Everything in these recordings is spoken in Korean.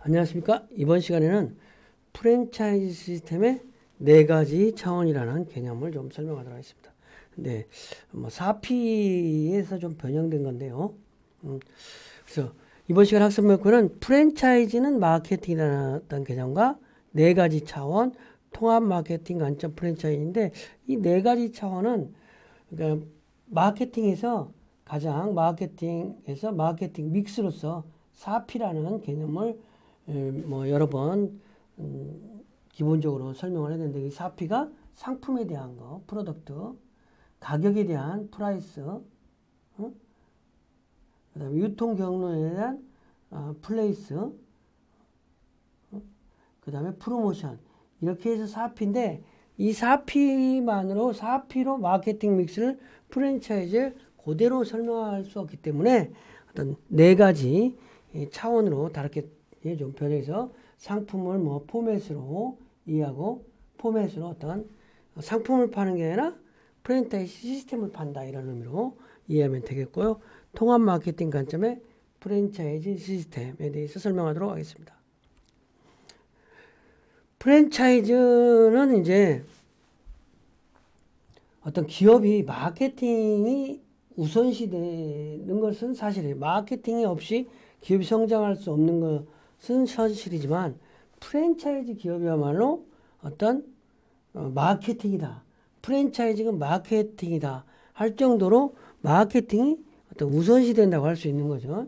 안녕하십니까. 이번 시간에는 프랜차이즈 시스템의 네 가지 차원이라는 개념을 좀 설명하도록 하겠습니다. 네, 4P에서 좀 변형된 건데요. 그래서 이번 시간 학습 목표는 프랜차이즈는 마케팅이라는 개념과 네 가지 차원, 통합 마케팅 관점 프랜차이즈인데 이 네 가지 차원은 그러니까 마케팅에서 가장 마케팅에서 마케팅 믹스로서 4P라는 개념을 여러 번 기본적으로 설명을 했는데 이 4P가 상품에 대한 거, 프로덕트, 가격에 대한 프라이스, 그다음에 유통 경로에 대한 플레이스, 그다음에 프로모션 이렇게 해서 4P인데 이 4P만으로 4P로 마케팅 믹스를 프랜차이즈에 그대로 설명할 수 없기 때문에 어떤 네 가지 차원으로 다르게 좀 변해서 상품을 포맷으로 이해하고 포맷으로 어떤 상품을 파는 게 아니라 프랜차이즈 시스템을 판다 이런 의미로 이해하면 되겠고요. 통합 마케팅 관점의 프랜차이즈 시스템에 대해서 설명하도록 하겠습니다. 프랜차이즈는 이제 어떤 기업이 마케팅이 우선시되는 것은 사실이에요. 마케팅이 없이 기업이 성장할 수 없는 것은 현실이지만 프랜차이즈 기업이야말로 어떤 마케팅이다. 프랜차이즈가 마케팅이다. 할 정도로 마케팅이 어떤 우선시된다고 할 수 있는 거죠.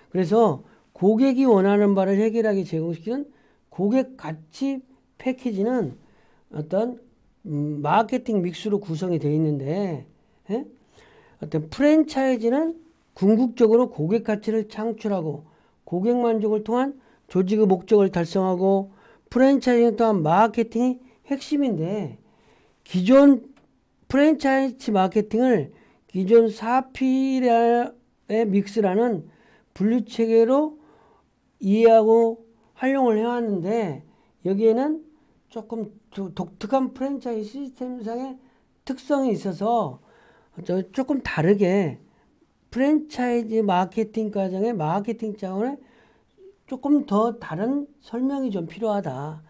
그래서 고객이 원하는 바를 해결하게 제공시키는 고객 가치 패키지는 어떤 마케팅 믹스로 구성이 되어 있는데 어떤 프랜차이즈는 궁극적으로 고객 가치를 창출하고 고객 만족을 통한 조직의 목적을 달성하고 프랜차이즈는 또한 마케팅이 핵심인데 기존 프랜차이즈 마케팅을 기존 4P의 믹스라는 분류체계로 이해하고 활용을 해왔는데 여기에는 조금 독특한 프랜차이즈 시스템상의 특성이 있어서 조금 다르게 프랜차이즈 마케팅 과정의 마케팅 차원에 조금 더 다른 설명이 좀 필요하다.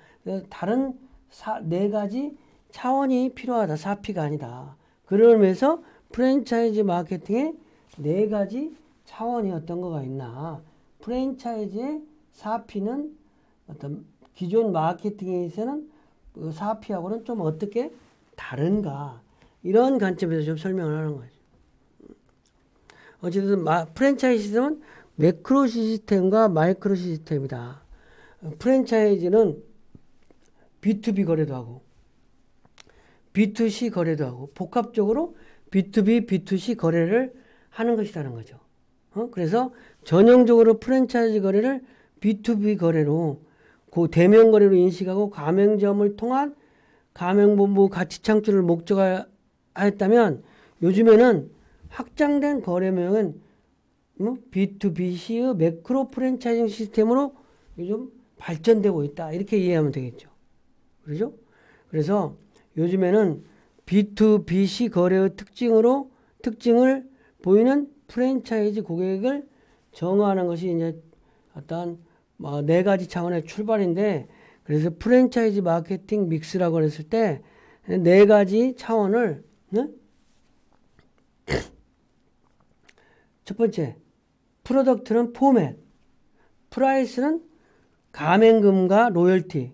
다른 네 가지 차원이 필요하다. 4P가 아니다. 그런 의미에서 프랜차이즈 마케팅의 네 가지 차원이 어떤 거가 있나. 프랜차이즈의 4P는 어떤 기존 마케팅에서는 그 4P하고는 좀 어떻게 다른가. 이런 관점에서 좀 설명을 하는 거죠. 어쨌든 프랜차이즈 시스템은 매크로 시스템과 마이크로 시스템이다. 프랜차이즈는 B2B 거래도 하고 B2C 거래도 하고 복합적으로 B2B, B2C 거래를 하는 것이라는 거죠. 그래서 전형적으로 프랜차이즈 거래를 B2B 거래로 대면 거래로 인식하고 가맹점을 통한 가맹본부 가치 창출을 목적하였다면 요즘에는 확장된 거래명은 B2BC의 매크로 프랜차이징 시스템으로 요즘 발전되고 있다. 이렇게 이해하면 되겠죠. 그렇죠? 그래서 요즘에는 B2BC 거래의 특징을 보이는 프랜차이즈 고객을 정의하는 것이 이제 어떤 네 가지 차원의 출발인데 그래서 프랜차이즈 마케팅 믹스라고 했을 때 네 가지 차원을 첫 번째 프로덕트는 포맷, 프라이스는 가맹금과 로열티,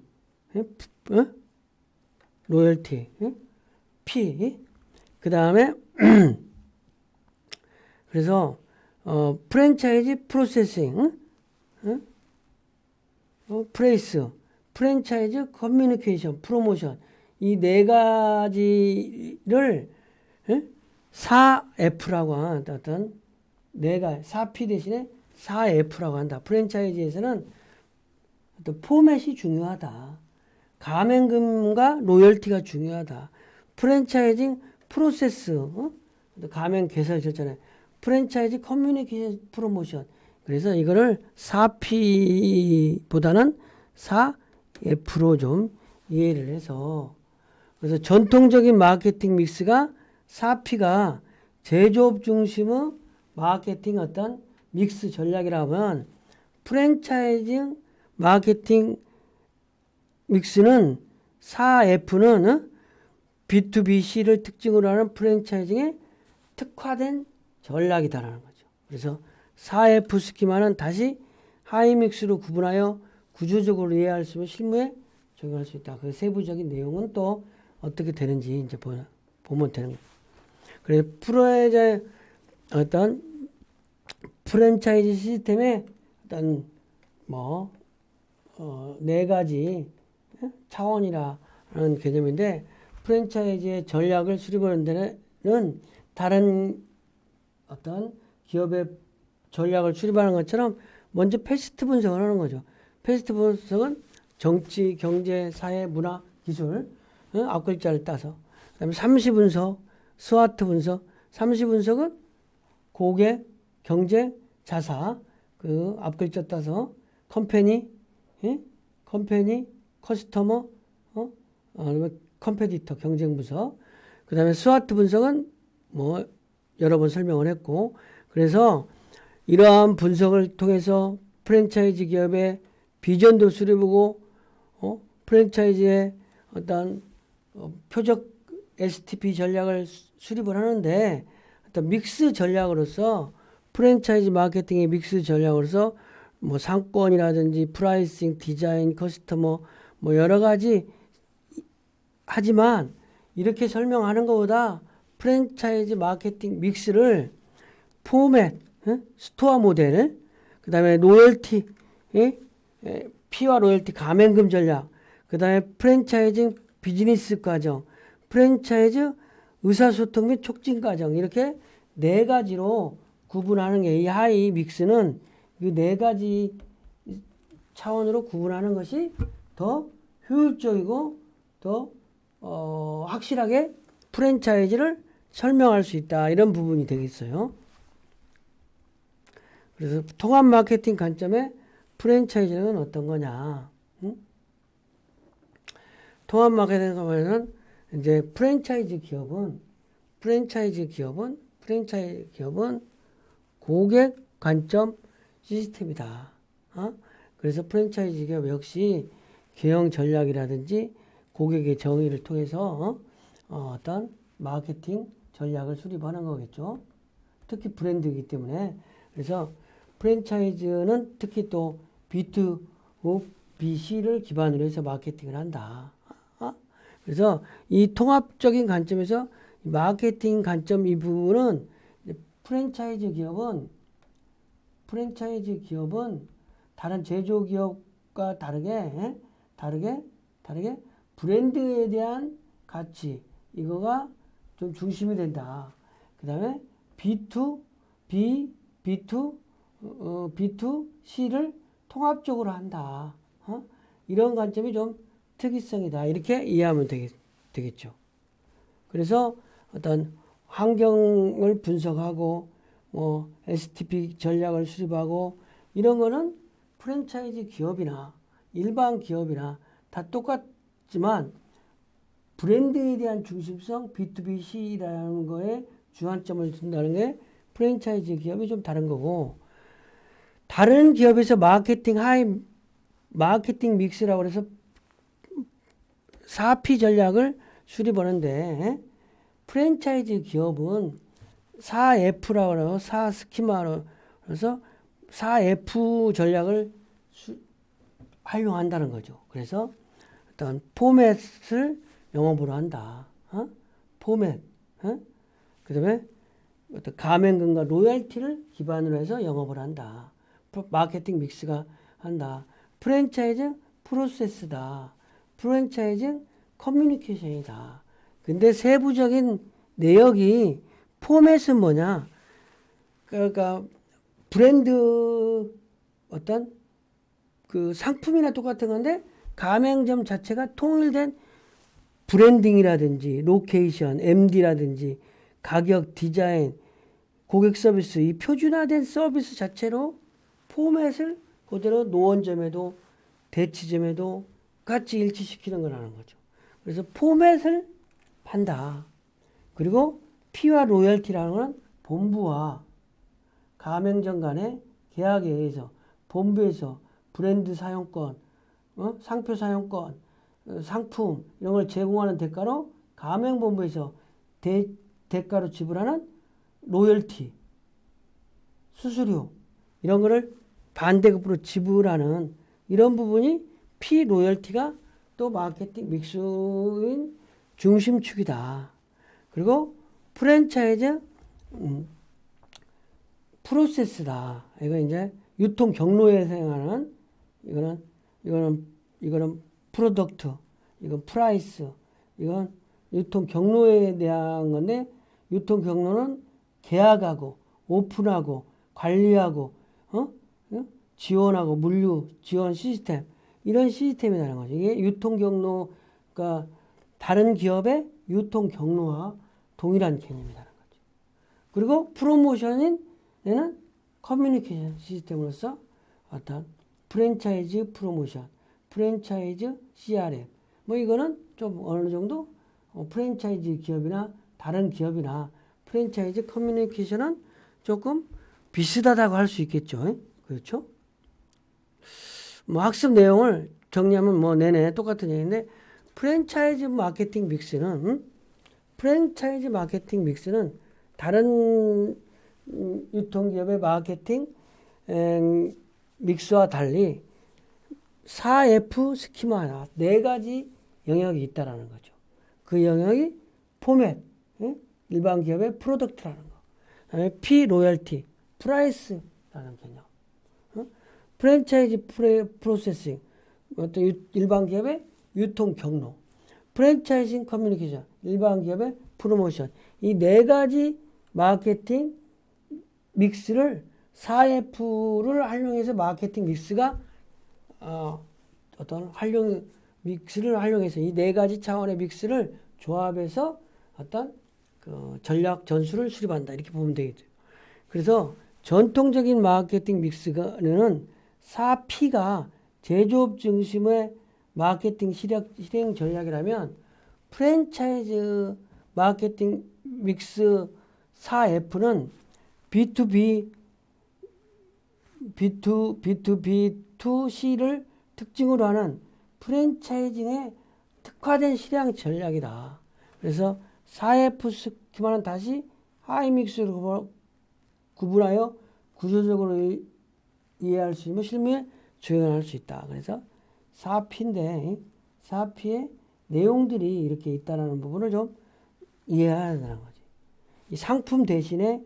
P, 그 다음에 그래서 프랜차이즈 프로세싱, 프레이스, 프랜차이즈 커뮤니케이션, 프로모션 이 네 가지를 4F라고 한다. 어떤 내가 4P 대신에 4F라고 한다. 프랜차이즈에서는 어떤 포맷이 중요하다. 가맹금과 로열티가 중요하다. 프랜차이징 프로세스, 가맹 개설 절차네. 프랜차이즈 커뮤니케이션 프로모션. 그래서 이거를 4P보다는 4F로 좀 이해를 해서 그래서 전통적인 마케팅 믹스가 4P가 제조업 중심의 마케팅 어떤 믹스 전략이라면 프랜차이징 마케팅 믹스는 4F는 B2BC를 특징으로 하는 프랜차이징에 특화된 전략이다라는 거죠. 그래서 4F 스키마는 다시 하이믹스로 구분하여 구조적으로 이해할 수 있는 실무에 적용할 수 있다. 그 세부적인 내용은 또 어떻게 되는지 이제 보면 되는 거예요. 그래서 어떤 프랜차이즈 시스템의 어떤 네 가지 차원이라는 개념인데, 프랜차이즈의 전략을 수립하는 데는 다른 어떤 기업의 전략을 수립하는 것처럼 먼저 패스트 분석을 하는 거죠. 패스트 분석은 정치, 경제, 사회, 문화, 기술 앞글자를 따서, 그다음에 30 분석, 스와트 분석. 30 분석은 고객, 경제, 자사 그 앞글자 따서 컴퍼니, 커스터머, 컴페티터 경쟁 분석. 그다음에 스와트 분석은 여러 번 설명을 했고, 그래서 이러한 분석을 통해서 프랜차이즈 기업의 비전도 수립하고 프랜차이즈의 어떤 표적 STP 전략을 수립을 하는데, 어떤 믹스 전략으로서 프랜차이즈 마케팅의 믹스 전략으로서 상권이라든지 프라이싱, 디자인, 커스터머 여러 가지 하지만, 이렇게 설명하는 것보다 프랜차이즈 마케팅 믹스를 포맷, 스토어 모델, 그 다음에 로열티, 피와 로열티 가맹금 전략, 그 다음에 프랜차이징 비즈니스 과정, 프랜차이즈 의사소통 및 촉진 과정, 이렇게 네 가지로 구분하는 게, 이 하이 믹스는 이 네 가지 차원으로 구분하는 것이 더 효율적이고 더 확실하게 프랜차이즈를 설명할 수 있다, 이런 부분이 되겠어요. 그래서 통합 마케팅 관점에 프랜차이즈는 어떤 거냐? 통합 마케팅 관점에는 이제 프랜차이즈 기업은 고객 관점 시스템이다. 그래서 프랜차이즈 기업 역시 경영 전략이라든지 고객의 정의를 통해서 어떤 마케팅 전략을 수립하는 거겠죠. 특히 브랜드이기 때문에. 그래서 프랜차이즈는 특히 또 B2BC를 기반으로 해서 마케팅을 한다. 그래서 이 통합적인 관점에서 마케팅 관점 이 부분은 프랜차이즈 기업은 다른 제조기업과 다르게 브랜드에 대한 가치, 이거가 좀 중심이 된다. 그 다음에 B2C를 통합적으로 한다. 이런 관점이 좀 특이성이다. 이렇게 이해하면 되겠죠. 그래서 어떤 환경을 분석하고 STP 전략을 수립하고 이런 거는 프랜차이즈 기업이나 일반 기업이나 다 똑같지만, 브랜드에 대한 중심성 B2BC라는 거에 주안점을 둔다는 게 프랜차이즈 기업이 좀 다른 거고, 다른 기업에서 마케팅 믹스라고 해서 4P 전략을 수립하는데, 프랜차이즈 기업은 4F라고 해서 4스키마로 해서 4F 전략을 활용한다는 거죠. 그래서 어떤 포맷을 영업으로 한다. 포맷. 그 다음에 어떤 가맹금과 로열티를 기반으로 해서 영업을 한다. 마케팅 믹스가 한다. 프랜차이즈 프로세스다. 프랜차이즈 커뮤니케이션이다. 근데 세부적인 내역이 포맷은 뭐냐? 그러니까 브랜드 어떤 그 상품이나 똑같은 건데, 가맹점 자체가 통일된 브랜딩이라든지 로케이션, MD라든지 가격, 디자인, 고객 서비스, 이 표준화된 서비스 자체로 포맷을 그대로 노원점에도 대치점에도 같이 일치시키는 거라는 거죠. 그래서 포맷을 판다. 그리고 P와 로열티라는 건 본부와 가맹점 간의 계약에 의해서 본부에서 브랜드 사용권, 상표 사용권, 상품 이런 걸 제공하는 대가로 가맹본부에서 대가로 지불하는 로열티, 수수료 이런 거를 반대급부로 지불하는 이런 부분이 피로열티가 또 마케팅 믹스인 중심축이다. 그리고 프랜차이즈 프로세스다. 이거 이제 유통 경로에 사용하는 이거는 프로덕트, 이건 프라이스, 이건 유통 경로에 대한 건데 유통 경로는 계약하고 오픈하고 관리하고 지원하고 물류 지원 시스템 이런 시스템이라는 거죠. 이게 유통 경로가 다른 기업의 유통 경로와 동일한 개념이라는 거죠. 그리고 프로모션인 얘는 커뮤니케이션 시스템으로서 어떤 프랜차이즈 프로모션, 프랜차이즈 CRM 뭐 이거는 좀 어느 정도 프랜차이즈 기업이나 다른 기업이나 프랜차이즈 커뮤니케이션은 조금 비슷하다고 할 수 있겠죠. 그렇죠? 뭐 학습 내용을 정리하면 뭐 내내 똑같은 얘기인데 프랜차이즈 마케팅 믹스는 다른 유통기업의 마케팅 믹스와 달리 4F 스키마 4가지 영역이 있다라는 거죠. 그 영역이 포맷, 일반 기업의 프로덕트라는 거, 그다음에 P 로열티, 프라이스라는 개념, 프랜차이즈 프로세싱, 어떤 일반 기업의 유통 경로, 프랜차이징 커뮤니케이션, 일반 기업의 프로모션, 이 4가지 마케팅 믹스를 4F를 활용해서 마케팅 믹스가 어떤 믹스를 활용해서 이 4가지 차원의 믹스를 조합해서 어떤 그 전략 전술을 수립한다 이렇게 보면 되겠죠. 그래서 전통적인 마케팅 믹스는 4P가 제조업 중심의 마케팅 실행 전략이라면 프랜차이즈 마케팅 믹스 4F는 B2B, B2B2C를 특징으로 하는 프랜차이징에 특화된 실행 전략이다. 그래서 4F 스키마는 다시 하이믹스로 구분하여 구조적으로 이해할 수 있는 실무에 적용할 수 있다. 그래서 4P인데 4P의 내용들이 이렇게 있다는 부분을 좀 이해해야 되는 거지. 이 상품 대신에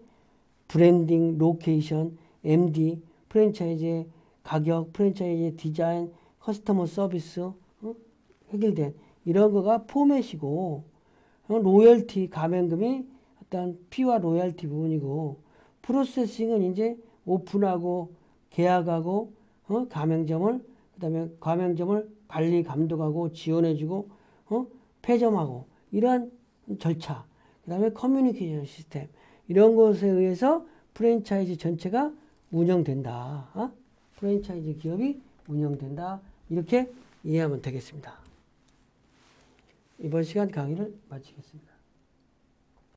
브랜딩, 로케이션, MD, 프랜차이즈의 가격, 프랜차이즈의 디자인, 커스터머 서비스 해결된 이런 거가 포맷이고 로열티, 가맹금이 어떤 P와 로열티 부분이고 프로세싱은 이제 오픈하고 계약하고 가맹점을 그다음에 가맹점을 관리 감독하고 지원해주고 폐점하고 이러한 절차 그다음에 커뮤니케이션 시스템 이런 것에 의해서 프랜차이즈 전체가 운영된다. 프랜차이즈 기업이 운영된다. 이렇게 이해하면 되겠습니다. 이번 시간 강의를 마치겠습니다.